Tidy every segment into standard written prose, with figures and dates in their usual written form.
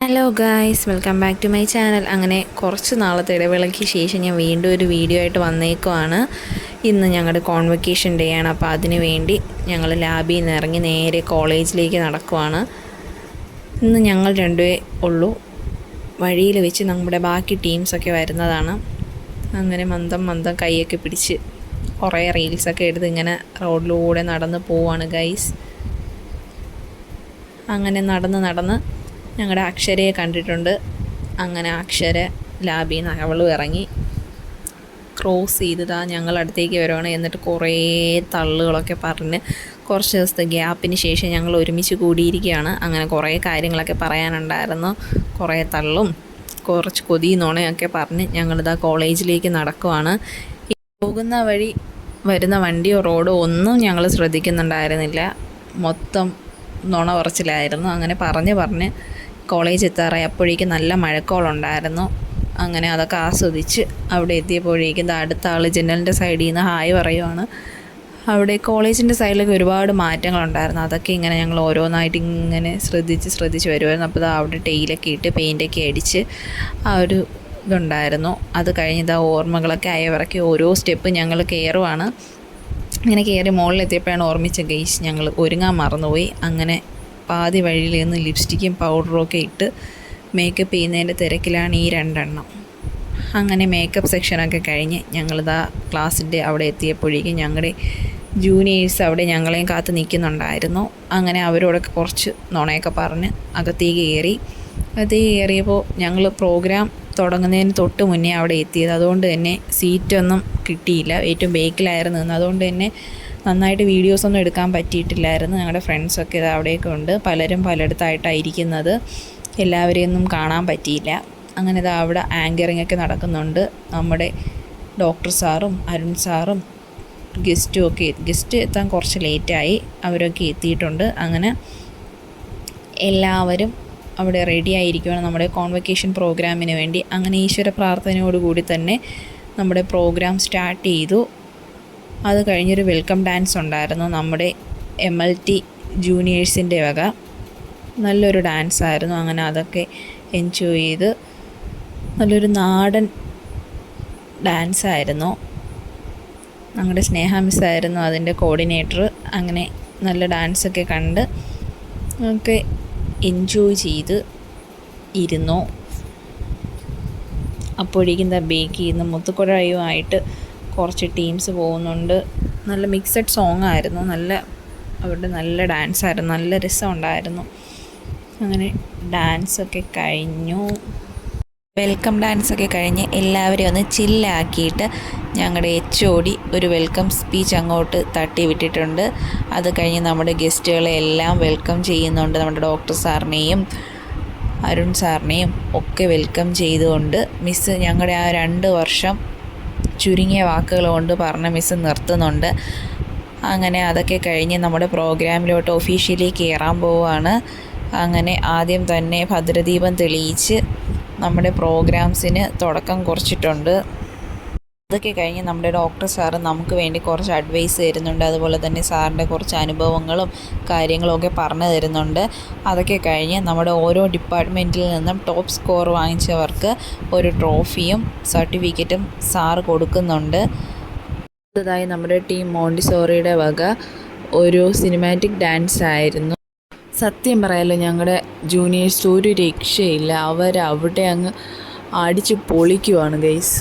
Hello guys, welcome back to my channel. അങ്ങനെ കുറച്ച് നാളത്തെ ഇടവേളയ്ക്ക് ശേഷം ഞാൻ വീണ്ടും ഒരു വീഡിയോ ആയിട്ട് വന്നേക്കുവാണ്. ഇന്ന് ഞങ്ങളുടെ കോൺവൊക്കേഷൻ ഡേ ആണ്. അപ്പോൾ അതിന് വേണ്ടി ഞങ്ങൾ ലാബിൽ നിന്ന് ഇറങ്ങി നേരെ കോളേജിലേക്ക് നടക്കുവാണ്. ഇന്ന് ഞങ്ങൾ രണ്ടുപേരേ ഉള്ളൂ. വഴിയിൽ വെച്ച് നമ്മുടെ ബാക്കി ടീംസൊക്കെ വരുന്നതാണ്. അങ്ങനെ മന്ദം കൈയൊക്കെ പിടിച്ച് കുറേ റീൽസൊക്കെ എടുത്ത് ഇങ്ങനെ റോഡിലൂടെ നടന്ന് പോവാണ് ഗൈസ്. അങ്ങനെ നടന്ന് ഞങ്ങളുടെ അക്ഷരയെ കണ്ടിട്ടുണ്ട്. അങ്ങനെ അക്ഷര ലാബിൽ നിന്ന് അവളും ഇറങ്ങി ക്രോസ് ചെയ്തതാ ഞങ്ങളടുത്തേക്ക് വരുവാണ്. എന്നിട്ട് കുറേ തള്ളുകളൊക്കെ പറഞ്ഞ് കുറച്ച് ദിവസത്തെ ഗ്യാപ്പിന് ശേഷം ഞങ്ങൾ ഒരുമിച്ച് കൂടിയിരിക്കുകയാണ്. അങ്ങനെ കുറേ കാര്യങ്ങളൊക്കെ പറയാനുണ്ടായിരുന്നു. കുറേ തള്ളും കുറച്ച് കൊതിയുന്നോണയൊക്കെ പറഞ്ഞ് ഞങ്ങളിതാ കോളേജിലേക്ക് നടക്കുവാണ്. പോകുന്ന വഴി വരുന്ന വണ്ടിയോ റോഡോ ഒന്നും ഞങ്ങൾ ശ്രദ്ധിക്കുന്നുണ്ടായിരുന്നില്ല. മൊത്തം നുണ പറച്ചിലായിരുന്നു. അങ്ങനെ പറഞ്ഞ് കോളേജ് എത്താറായി. അപ്പോഴേക്കും നല്ല മഴക്കോളുണ്ടായിരുന്നു. അങ്ങനെ അതൊക്കെ ആസ്വദിച്ച് അവിടെ എത്തിയപ്പോഴേക്കും അടുത്ത ആൾ ജനലിൻ്റെ സൈഡിൽ നിന്ന് ഹായ് പറയുവാണ്. അവിടെ കോളേജിൻ്റെ സൈഡിലൊക്കെ ഒരുപാട് മാറ്റങ്ങളുണ്ടായിരുന്നു. അതൊക്കെ ഇങ്ങനെ ഞങ്ങൾ ഓരോന്നായിട്ട് ഇങ്ങനെ ശ്രദ്ധിച്ച് വരുമായിരുന്നു. അപ്പോൾ അവിടെ ടെയിലൊക്കെ ഇട്ട് പെയിൻ്റൊക്കെ അടിച്ച് ആ ഒരു ഇതുണ്ടായിരുന്നു. അത് കഴിഞ്ഞ് ഓർമ്മകളൊക്കെ അയവിറക്കി ഓരോ സ്റ്റെപ്പ് ഞങ്ങൾ കയറുവാണ്. ഇങ്ങനെ കയറി മുകളിലെത്തിയപ്പോഴാണ് ഓർമ്മിച്ച ഗൈസ് ഞങ്ങൾ ഒരുങ്ങാൻ മറന്നുപോയി. അങ്ങനെ പാതി വഴിയിൽ നിന്ന് ലിപ്സ്റ്റിക്കും പൗഡറും ഒക്കെ ഇട്ട് മേക്കപ്പ് ചെയ്യുന്നതിൻ്റെ തിരക്കിലാണ് ഈ രണ്ടെണ്ണം. അങ്ങനെ മേക്കപ്പ് സെക്ഷനൊക്കെ കഴിഞ്ഞ് ഞങ്ങളിതാ ക്ലാസ്സിൻ്റെ അവിടെ എത്തിയപ്പോഴേക്കും ഞങ്ങളുടെ ജൂനിയേഴ്സ് അവിടെ ഞങ്ങളെയും കാത്ത് നിൽക്കുന്നുണ്ടായിരുന്നു. അങ്ങനെ അവരോടൊക്കെ കുറച്ച് നുണയൊക്കെ പറഞ്ഞ് അകത്തേക്ക് കയറിയപ്പോൾ ഞങ്ങൾ പ്രോഗ്രാം തുടങ്ങുന്നതിന് തൊട്ട് മുന്നേ അവിടെ എത്തിയത്. അതുകൊണ്ട് തന്നെ സീറ്റൊന്നും കിട്ടിയില്ല. ഏറ്റവും ബേക്കിലായിരുന്നു നിന്ന്. അതുകൊണ്ട് തന്നെ നന്നായിട്ട് വീഡിയോസൊന്നും എടുക്കാൻ പറ്റിയിട്ടില്ലായിരുന്നു. ഞങ്ങളുടെ ഫ്രണ്ട്സൊക്കെ അവിടെയൊക്കെ ഉണ്ട്. പലരും പലയിടത്തായിട്ടാണ് ഇരിക്കുന്നത്. എല്ലാവരെയൊന്നും കാണാൻ പറ്റിയില്ല. അങ്ങനെ അവിടെ ആങ്കറിങ് ഒക്കെ നടക്കുന്നുണ്ട്. നമ്മുടെ ഡോക്ടർ സാറും അരുൺ സാറും ഗസ്റ്റ് എത്താൻ കുറച്ച് ലേറ്റായി. അവരൊക്കെ എത്തിയിട്ടുണ്ട്. അങ്ങനെ എല്ലാവരും അവിടെ റെഡി ആയിരിക്കുകയാണ് നമ്മുടെ കോൺവൊക്കേഷൻ പ്രോഗ്രാമിന് വേണ്ടി. അങ്ങനെ ഈശ്വര പ്രാർത്ഥനയോടുകൂടി തന്നെ നമ്മുടെ പ്രോഗ്രാം സ്റ്റാർട്ട് ചെയ്തു. അത് കഴിഞ്ഞൊരു വെൽക്കം ഡാൻസ് ഉണ്ടായിരുന്നു നമ്മുടെ MLT ജൂനിയേഴ്സിൻ്റെ വക. നല്ലൊരു ഡാൻസായിരുന്നു. അങ്ങനെ അതൊക്കെ എൻജോയ് ചെയ്ത് നല്ലൊരു നാടൻ ഡാൻസായിരുന്നു. ഞങ്ങളുടെ സ്നേഹ മിസ്സായിരുന്നു അതിൻ്റെ കോർഡിനേറ്റർ. അങ്ങനെ നല്ല ഡാൻസൊക്കെ കണ്ട് ഒക്കെ എൻജോയ് ചെയ്ത് ഇരുന്നു. അപ്പോഴേക്കും ബേക്ക് ചെയ്യുന്ന മുത്തുക്കുഴയുമായിട്ട് കുറച്ച് ടീംസ് പോകുന്നുണ്ട്. നല്ല മിക്സഡ് സോങ് ആയിരുന്നു. അവരുടെ നല്ല ഡാൻസായിരുന്നു. നല്ല രസമുണ്ടായിരുന്നു. അങ്ങനെ ഡാൻസൊക്കെ കഴിഞ്ഞു. വെൽക്കം ഡാൻസൊക്കെ കഴിഞ്ഞ് എല്ലാവരെയും ഒന്ന് ചില്ലാക്കിയിട്ട് ഞങ്ങളുടെ HOD ഒരു വെൽക്കം സ്പീച്ച് അങ്ങോട്ട് തട്ടി വിട്ടിട്ടുണ്ട്. അത് കഴിഞ്ഞ് നമ്മുടെ ഗസ്റ്റുകളെ എല്ലാം വെൽക്കം ചെയ്യുന്നുണ്ട്. നമ്മുടെ ഡോക്ടർ സാറിനെയും അരുൺ സാറിനെയും ഒക്കെ വെൽക്കം ചെയ്തുകൊണ്ട് മിസ്സ് ഞങ്ങളുടെ ആ 2 വർഷം ചുരുങ്ങിയ വാക്കുകൾ കൊണ്ട് പറഞ്ഞ മിസ്സ് നിർത്തുന്നുണ്ട്. അങ്ങനെ അതൊക്കെ കഴിഞ്ഞ് നമ്മുടെ പ്രോഗ്രാമിലോട്ട് ഒഫീഷ്യലി കയറാൻ പോവുകയാണ്. അങ്ങനെ ആദ്യം തന്നെ ഭദ്രദീപം തെളിയിച്ച് നമ്മുടെ പ്രോഗ്രാംസിന് തുടക്കം കുറിച്ചിട്ടുണ്ട്. അതൊക്കെ കഴിഞ്ഞ് നമ്മുടെ ഡോക്ടർ സാറ് നമുക്ക് വേണ്ടി കുറച്ച് അഡ്വൈസ് തരുന്നുണ്ട്. അതുപോലെ തന്നെ സാറിൻ്റെ കുറച്ച് അനുഭവങ്ങളും കാര്യങ്ങളും ഒക്കെ പറഞ്ഞു തരുന്നുണ്ട്. അതൊക്കെ കഴിഞ്ഞ് നമ്മുടെ ഓരോ ഡിപ്പാർട്ട്മെൻറ്റിൽ നിന്നും ടോപ്പ് സ്കോർ വാങ്ങിച്ചവർക്ക് ഒരു ട്രോഫിയും സർട്ടിഫിക്കറ്റും സാറ് കൊടുക്കുന്നുണ്ട്. അടുത്തതായി നമ്മുടെ ടീം മോണ്ടിസോറിയുടെ വക ഒരു സിനിമാറ്റിക് ഡാൻസ് ആയിരുന്നു. സത്യം പറയാലോ, ഞങ്ങളുടെ ജൂനിയേഴ്സ് ഒരു രക്ഷയില്ല. അവരവിടെ അങ്ങ് അടിച്ച് പൊളിക്കുവാണ് ഗൈസ്.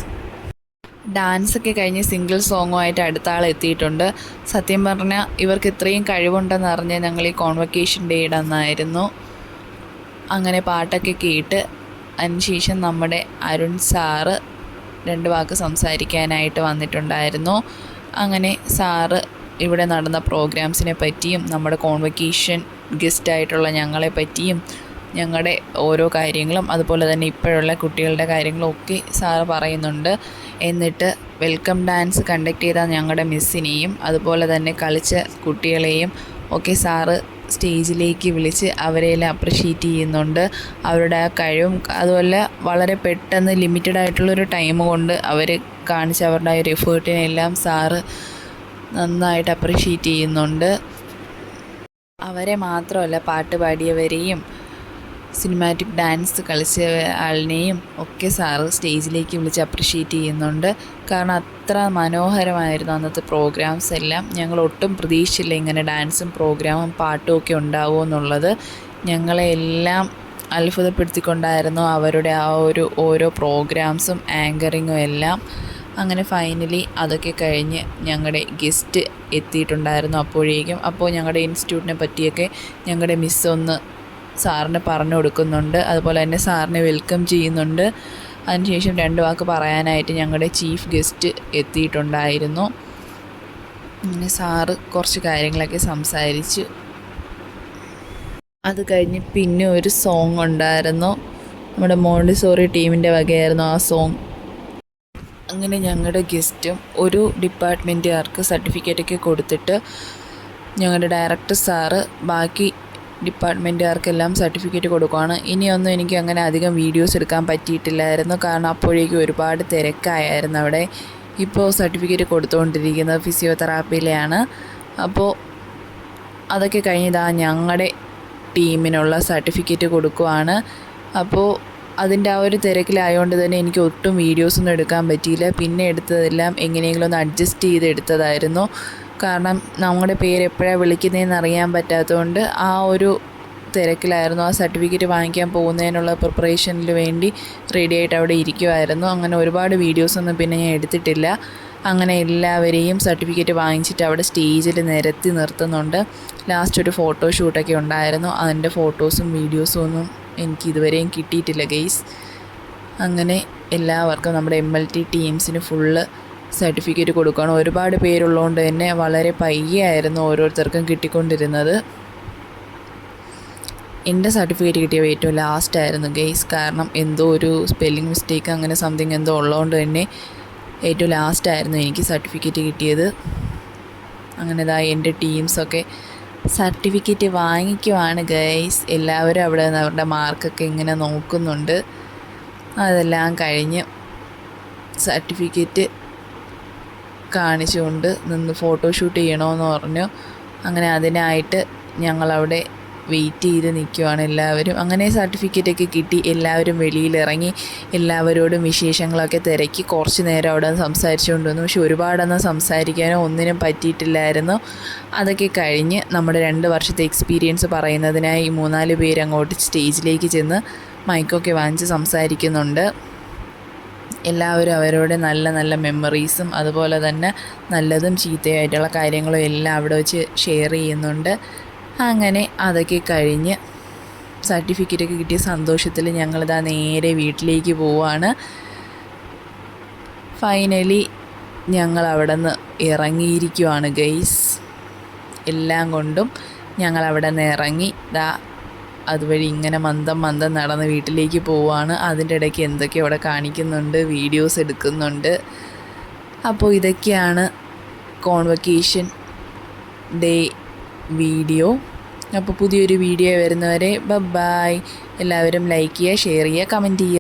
ഡാൻസൊക്കെ കഴിഞ്ഞ് സിംഗിൾ സോങ്ങുമായിട്ട് അടുത്ത ആൾ എത്തിയിട്ടുണ്ട്. സത്യം പറഞ്ഞാൽ ഇവർക്ക് ഇത്രയും കഴിവുണ്ടെന്ന് അറിഞ്ഞാൽ ഞങ്ങൾ ഈ കോൺവൊക്കേഷൻ ഡേ ഇടുന്നായിരുന്നു. അങ്ങനെ പാട്ടൊക്കെ കേട്ട് അതിനുശേഷം നമ്മുടെ അരുൺ സാറ് 2 വാക്ക് സംസാരിക്കാനായിട്ട് വന്നിട്ടുണ്ടായിരുന്നു. അങ്ങനെ സാറ് ഇവിടെ നടന്ന പ്രോഗ്രാംസിനെ പറ്റിയും നമ്മുടെ കോൺവൊക്കേഷൻ ഗസ്റ്റായിട്ടുള്ള ഞങ്ങളെ പറ്റിയും ഞങ്ങളുടെ ഓരോ കാര്യങ്ങളും അതുപോലെ തന്നെ ഇപ്പോഴുള്ള കുട്ടികളുടെ കാര്യങ്ങളും ഒക്കെ സാറ് പറയുന്നുണ്ട്. എന്നിട്ട് വെൽക്കം ഡാൻസ് കണ്ടക്ട് ചെയ്ത ഞങ്ങളുടെ മിസ്സിനെയും അതുപോലെ തന്നെ കളിച്ച കുട്ടികളെയും ഒക്കെ സാറ് സ്റ്റേജിലേക്ക് വിളിച്ച് അവരെയെല്ലാം അപ്രിഷ്യേറ്റ് ചെയ്യുന്നുണ്ട്. അവരുടെ ആ കഴിവും അതുപോലെ വളരെ പെട്ടെന്ന് ലിമിറ്റഡ് ആയിട്ടുള്ളൊരു ടൈം കൊണ്ട് അവർ കാണിച്ച അവരുടെ ആ ഒരു എഫേർട്ടിനെല്ലാം സാറ് നന്നായിട്ട് അപ്രിഷ്യേറ്റ് ചെയ്യുന്നുണ്ട്. അവരെ മാത്രമല്ല, പാട്ട് പാടിയവരെയും സിനിമാറ്റിക് ഡാൻസ് കളിച്ച ആളിനെയും ഒക്കെ സാറ് സ്റ്റേജിലേക്ക് വിളിച്ച് അപ്രിഷ്യേറ്റ് ചെയ്യുന്നുണ്ട്. കാരണം അത്ര മനോഹരമായിരുന്നു അന്നത്തെ പ്രോഗ്രാംസ് എല്ലാം. ഞങ്ങൾ ഒട്ടും പ്രതീക്ഷിച്ചില്ല ഇങ്ങനെ ഡാൻസും പ്രോഗ്രാമും പാട്ടും ഒക്കെ ഉണ്ടാവുമെന്നുള്ളത്. ഞങ്ങളെ എല്ലാം അത്ഭുതപ്പെടുത്തിക്കൊണ്ടായിരുന്നു അവരുടെ ആ ഒരു ഓരോ പ്രോഗ്രാംസും ആങ്കറിങ്ങും എല്ലാം. അങ്ങനെ ഫൈനലി അതൊക്കെ കഴിഞ്ഞ് ഞങ്ങളുടെ ഗസ്റ്റ് എത്തിയിട്ടുണ്ടായിരുന്നു അപ്പോഴേക്കും. അപ്പോൾ ഞങ്ങളുടെ ഇൻസ്റ്റിറ്റ്യൂട്ടിനെ പറ്റിയൊക്കെ ഞങ്ങളുടെ മിസ്സ് ഒന്ന് സാറിന് പറഞ്ഞു കൊടുക്കുന്നുണ്ട്. അതുപോലെ തന്നെ സാറിനെ വെൽക്കം ചെയ്യുന്നുണ്ട്. അതിനുശേഷം 2 വാക്ക് പറയാനായിട്ട് ഞങ്ങളുടെ ചീഫ് ഗസ്റ്റ് എത്തിയിട്ടുണ്ടായിരുന്നു. അങ്ങനെ സാറ് കുറച്ച് കാര്യങ്ങളൊക്കെ സംസാരിച്ചു. അത് കഴിഞ്ഞ് പിന്നെ ഒരു സോങ് ഉണ്ടായിരുന്നു. നമ്മുടെ മോണ്ടിസോറി ടീമിൻ്റെ വകയായിരുന്നു ആ സോങ്. അങ്ങനെ ഞങ്ങളുടെ ഗസ്റ്റും ഒരു ഡിപ്പാർട്ട്മെൻറ്റുകാർക്ക് സർട്ടിഫിക്കറ്റൊക്കെ കൊടുത്തിട്ട് ഞങ്ങളുടെ ഡയറക്ടർ സാറ് ബാക്കി ഡിപ്പാർട്ട്മെൻറ്റുകാർക്കെല്ലാം സർട്ടിഫിക്കറ്റ് കൊടുക്കുകയാണ്. ഇനിയൊന്നും എനിക്ക് അങ്ങനെ അധികം വീഡിയോസ് എടുക്കാൻ പറ്റിയിട്ടില്ലായിരുന്നു. കാരണം അപ്പോഴേക്കും ഒരുപാട് തിരക്കായിരുന്നു അവിടെ. ഇപ്പോൾ സർട്ടിഫിക്കറ്റ് കൊടുത്തുകൊണ്ടിരിക്കുന്നത് ഫിസിയോതെറാപ്പിയിലെയാണ്. അപ്പോൾ അതൊക്കെ കഴിഞ്ഞതാ ഞങ്ങളുടെ ടീമിനുള്ള സർട്ടിഫിക്കറ്റ് കൊടുക്കുവാണ്. അപ്പോൾ അതിൻ്റെ ആ ഒരു തിരക്കിലായതുകൊണ്ട് തന്നെ എനിക്ക് ഒട്ടും വീഡിയോസൊന്നും എടുക്കാൻ പറ്റിയില്ല. പിന്നെ എടുത്തതെല്ലാം എങ്ങനെയെങ്കിലും ഒന്ന് അഡ്ജസ്റ്റ് ചെയ്ത് എടുത്തതായിരുന്നു. കാരണം നമ്മുടെ പേര് എപ്പോഴാണ് വിളിക്കുന്നതെന്ന് അറിയാൻ പറ്റാത്തതുകൊണ്ട് ആ ഒരു തിരക്കിലായിരുന്നു. ആ സർട്ടിഫിക്കറ്റ് വാങ്ങിക്കാൻ പോകുന്നതിനുള്ള പ്രിപ്പറേഷനിൽ വേണ്ടി റെഡി ആയിട്ട് അവിടെ ഇരിക്കുമായിരുന്നു. അങ്ങനെ ഒരുപാട് വീഡിയോസൊന്നും പിന്നെ ഞാൻ എടുത്തിട്ടില്ല. അങ്ങനെ എല്ലാവരെയും സർട്ടിഫിക്കറ്റ് വാങ്ങിച്ചിട്ട് അവിടെ സ്റ്റേജിൽ നിരത്തി നിർത്തുന്നുണ്ട്. ലാസ്റ്റ് ഒരു ഫോട്ടോഷൂട്ടൊക്കെ ഉണ്ടായിരുന്നു. അതിൻ്റെ ഫോട്ടോസും വീഡിയോസും ഒന്നും എനിക്ക് ഇതുവരെയും കിട്ടിയിട്ടില്ല ഗെയ്സ്. അങ്ങനെ എല്ലാവർക്കും നമ്മുടെ MLT ടീംസിന് ഫുള്ള് സർട്ടിഫിക്കറ്റ് കൊടുക്കുകയാണ്. ഒരുപാട് പേരുള്ളതുകൊണ്ട് തന്നെ വളരെ പയ്യായിരുന്നു ഓരോരുത്തർക്കും കിട്ടിക്കൊണ്ടിരുന്നത്. എൻ്റെ സർട്ടിഫിക്കറ്റ് കിട്ടിയ ഏറ്റവും ലാസ്റ്റായിരുന്നു ഗെയ്സ്. കാരണം എന്തോ ഒരു സ്പെല്ലിംഗ് മിസ്റ്റേക്ക് അങ്ങനെ സംതിങ് എന്തോ ഉള്ളതുകൊണ്ട് തന്നെ ഏറ്റവും ലാസ്റ്റായിരുന്നു എനിക്ക് സർട്ടിഫിക്കറ്റ് കിട്ടിയത്. അങ്ങനെ ഇതാ എൻ്റെ ടീംസൊക്കെ സർട്ടിഫിക്കറ്റ് വാങ്ങിക്കുവാണ് ഗൈസ്. എല്ലാവരും അവിടെ നിന്ന് അവരുടെ മാർക്കൊക്കെ ഇങ്ങനെ നോക്കുന്നുണ്ട്. അതെല്ലാം കഴിഞ്ഞ് സർട്ടിഫിക്കറ്റ് കാണിച്ചുകൊണ്ട് നിന്ന് ഫോട്ടോഷൂട്ട് ചെയ്യണമെന്ന് പറഞ്ഞു. അങ്ങനെ അതിനായിട്ട് ഞങ്ങളവിടെ വെയിറ്റ് ചെയ്ത് നിൽക്കുവാണ് എല്ലാവരും. അങ്ങനെ സർട്ടിഫിക്കറ്റൊക്കെ കിട്ടി. എല്ലാവരും വെളിയിലിറങ്ങി എല്ലാവരോടും വിശേഷങ്ങളൊക്കെ തിരക്കി കുറച്ച് നേരം അവിടെ സംസാരിച്ചുകൊണ്ട് വന്നു. പക്ഷെ ഒരുപാടൊന്നും സംസാരിക്കാനോ ഒന്നിനും പറ്റിയിട്ടില്ലായിരുന്നു. അതൊക്കെ കഴിഞ്ഞ് നമ്മുടെ 2 വർഷത്തെ എക്സ്പീരിയൻസ് പറയുന്നതിനായി 3-4 പേര് അങ്ങോട്ട് സ്റ്റേജിലേക്ക് ചെന്ന് മൈക്കൊക്കെ വാങ്ങിച്ച് സംസാരിക്കുന്നുണ്ട്. എല്ലാവരും അവരുടെ നല്ല നല്ല മെമ്മറീസും അതുപോലെ തന്നെ നല്ലതും ചീത്തയായിട്ടുള്ള കാര്യങ്ങളും എല്ലാം അവിടെ വെച്ച് ഷെയർ ചെയ്യുന്നുണ്ട്. അങ്ങനെ അതൊക്കെ കഴിഞ്ഞ് സർട്ടിഫിക്കറ്റൊക്കെ കിട്ടിയ സന്തോഷത്തിൽ ഞങ്ങളിതാ നേരെ വീട്ടിലേക്ക് പോവുകയാണ്. ഫൈനലി ഞങ്ങൾ അവിടെ നിന്ന് ഇറങ്ങിയിരിക്കുവാണ് ഗൈസ്. എല്ലാം കൊണ്ടും ഞങ്ങൾ അവിടെ നിന്ന് ഇറങ്ങി അതുവഴി ഇങ്ങനെ മന്ദം നടന്ന് വീട്ടിലേക്ക് പോവുകയാണ്. അതിൻ്റെ ഇടയ്ക്ക് എന്തൊക്കെയോ അവിടെ കാണിക്കുന്നുണ്ട്, വീഡിയോസ് എടുക്കുന്നുണ്ട്. അപ്പോൾ ഇതൊക്കെയാണ് കോൺവൊക്കേഷൻ ഡേ വീഡിയോ. അപ്പോൾ പുതിയൊരു വീഡിയോ വരുന്നവരെ ബൈ. എല്ലാവരും ലൈക്ക് ചെയ്യുക, ഷെയർ ചെയ്യുക, കമൻറ്റ് ചെയ്യുക.